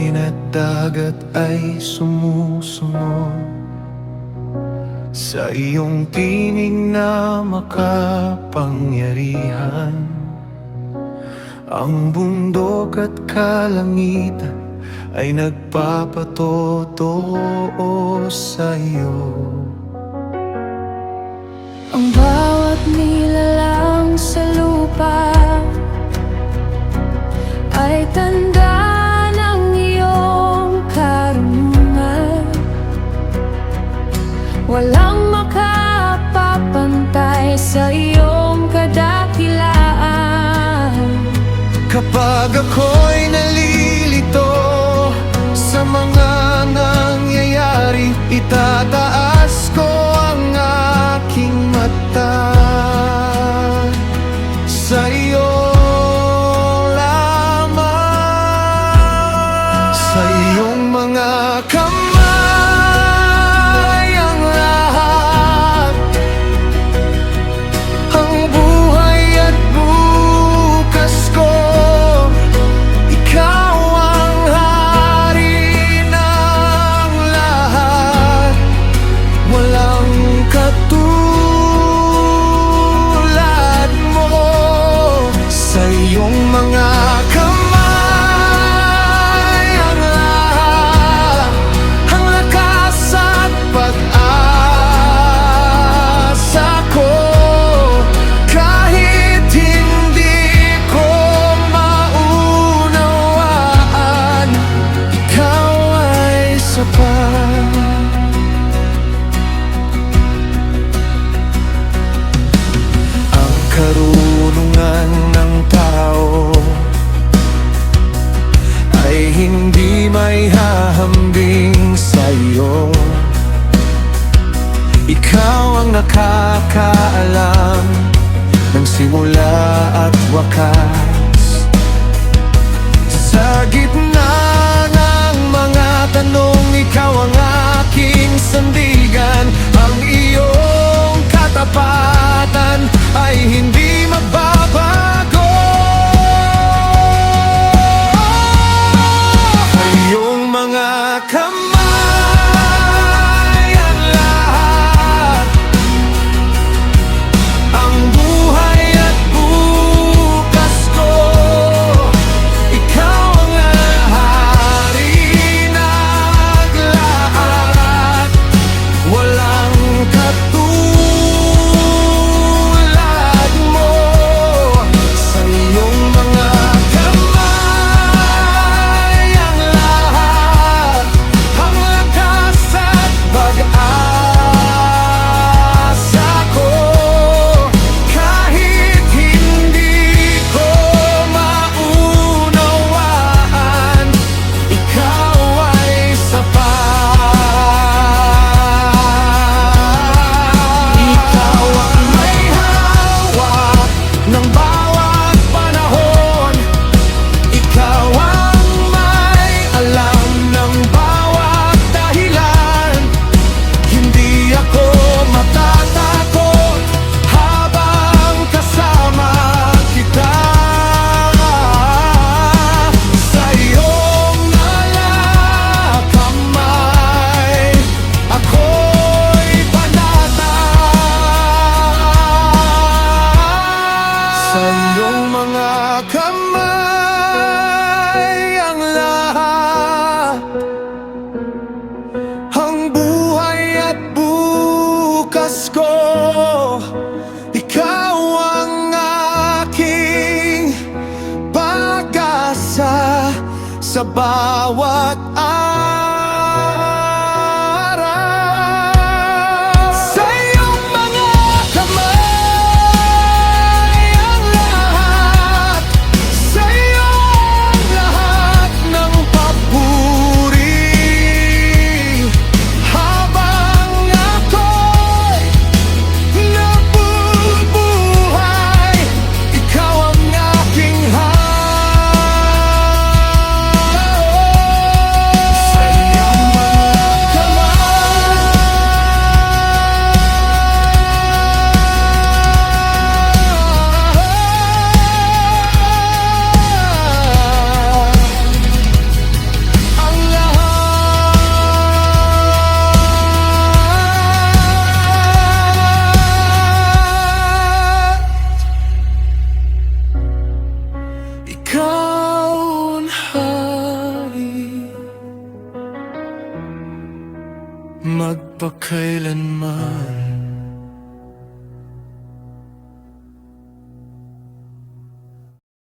hangin at dagat ay sumusunod sa iyong tinig na makapangyarihan. Ang bundok at kalangitan ay nagpapatotoo sa iyo. Ang bawat nilalang sa lupa ay tanda ng iyong karunungan. Walang makapapantay sa iyong kadakilaan. Kapag ako'y nalilito sa mga nangyayari, itataas ko ang aking mata sa iyo lamang. Sa iyong mga kamay ang lahat, ang buhay at bukas ko. Ikaw ang hari ng lahat, walang katulad mo. Sa iyong mga kamay ang lahat, ang lakas at pag-asa ko. Kahit hindi ko maunawaan, ikaw ay sapat. Ang karunungan ng tao ay hindi may hahambing sa iyo. Ikaw ang nakakaalam ng simula at wakas. Sa gitna ng mga tanong, ikaw ang aking sandigan. Ang iyong katapatan ay hindi magbabago. Sa iyong mga kamay ang lahat, ang buhay at bukas ko. Ikaw ang hari ng lahat, walang katulad mo. Sa iyong mga kamay ang lahat, ang lakas at pag-asa ko. Kahit hindi ko maunawaan, ikaw ay sapat. Ikaw ang may hawak ng bawat panahon. Ikaw ang may alam ng bawat dahilan. Hindi ako matatakot habang kasama kita. Sa iyong mga kamay, ako'y panata. Sa iyong mga kamay ang lahat, ang buhay at bukas ko. Ikaw ang aking pag-asa sa bawat araw. Sa iyong mga kamay ang lahat, sa iyong lahat ng papuri. Habang ako'y nabubuhay, ikaw ang aking magpakailanman.